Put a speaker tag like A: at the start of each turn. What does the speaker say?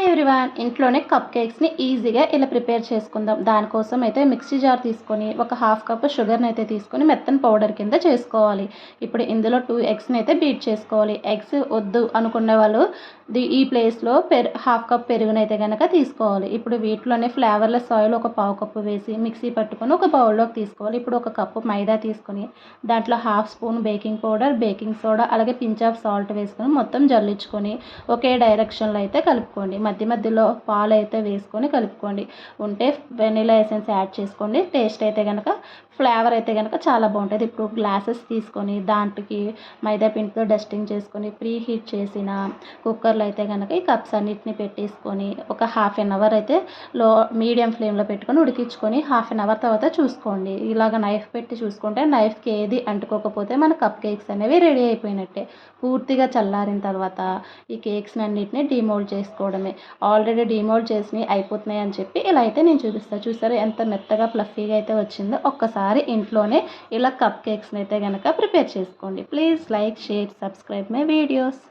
A: Hi everyone, ఇంట్లోనే cup కేక్స్ని ఈజీగా ఇలా ప్రిపేర్ చేసుకుందాం. దానికోసం అయితే మిక్సీ జార్ తీసుకొని ఒక హాఫ్ కప్ షుగర్ని అయితే తీసుకొని మెత్తని పౌడర్ కింద చేసుకోవాలి. ఇప్పుడు ఇందులో 2 ఎగ్స్ని అయితే బీట్ చేసుకోవాలి. ఎగ్స్ వద్దు అనుకునే వాళ్ళు ఈ ప్లేస్లో హాఫ్ కప్ పెరుగునైతే కనుక తీసుకోవాలి. ఇప్పుడు వీటిలోనే ఫ్లేవర్లెస్ ఆయిల్ ఒక పావు కప్పు వేసి మిక్సీ పట్టుకొని ఒక బౌల్లోకి తీసుకోవాలి. ఇప్పుడు ఒక కప్పు మైదా తీసుకొని దాంట్లో half spoon baking powder, baking soda, అలాగే పించ్ ఆఫ్ సాల్ట్ వేసుకొని మొత్తం జల్లించుకొని ఒకే డైరెక్షన్లో అయితే కలుపుకోండి. మధ్య మధ్యలో పాలు అయితే వేసుకొని కలుపుకోండి. ఉంటే వెనిలా ఎసెన్స్ యాడ్ చేసుకోండి. టేస్ట్ అయితే కనుక ఫ్లేవర్ అయితే కనుక చాలా బాగుంటుంది. ఇప్పుడు గ్లాసెస్ తీసుకొని దాంట్లోకి మైదా పిండితో డస్టింగ్ చేసుకొని ప్రీ హీట్ చేసిన కుక్కర్లో అయితే కనుక ఈ కప్స్ అన్నిటిని పెట్టేసుకొని ఒక ½ అయితే మీడియం ఫ్లేమ్లో పెట్టుకొని ఉడికించుకొని ½ తర్వాత చూసుకోండి. ఇలాగ నైఫ్ పెట్టి చూసుకుంటే నైఫ్కి ఏది అంటుకోకపోతే మన కప్ కేక్స్ అనేవి రెడీ అయిపోయినట్టే. పూర్తిగా చల్లారిన తర్వాత ఈ కేక్స్ని అన్నిటిని డీమోల్డ్ చేసుకోవడమే. ఆల్రెడీ డీమోల్డ్ చేసినవి అయిపోతున్నాయి అని చెప్పి ఇలా అయితే నేను చూపిస్తాను. చూసారు ఎంత మెత్తగా ఫ్లఫీగా అయితే వచ్చిందో. ఒక్కసారి ఇంట్లోనే ఇలా కప్ కేక్స్ని అయితే కనుక ప్రిపేర్ చేసుకోండి. Please like, share, subscribe my videos.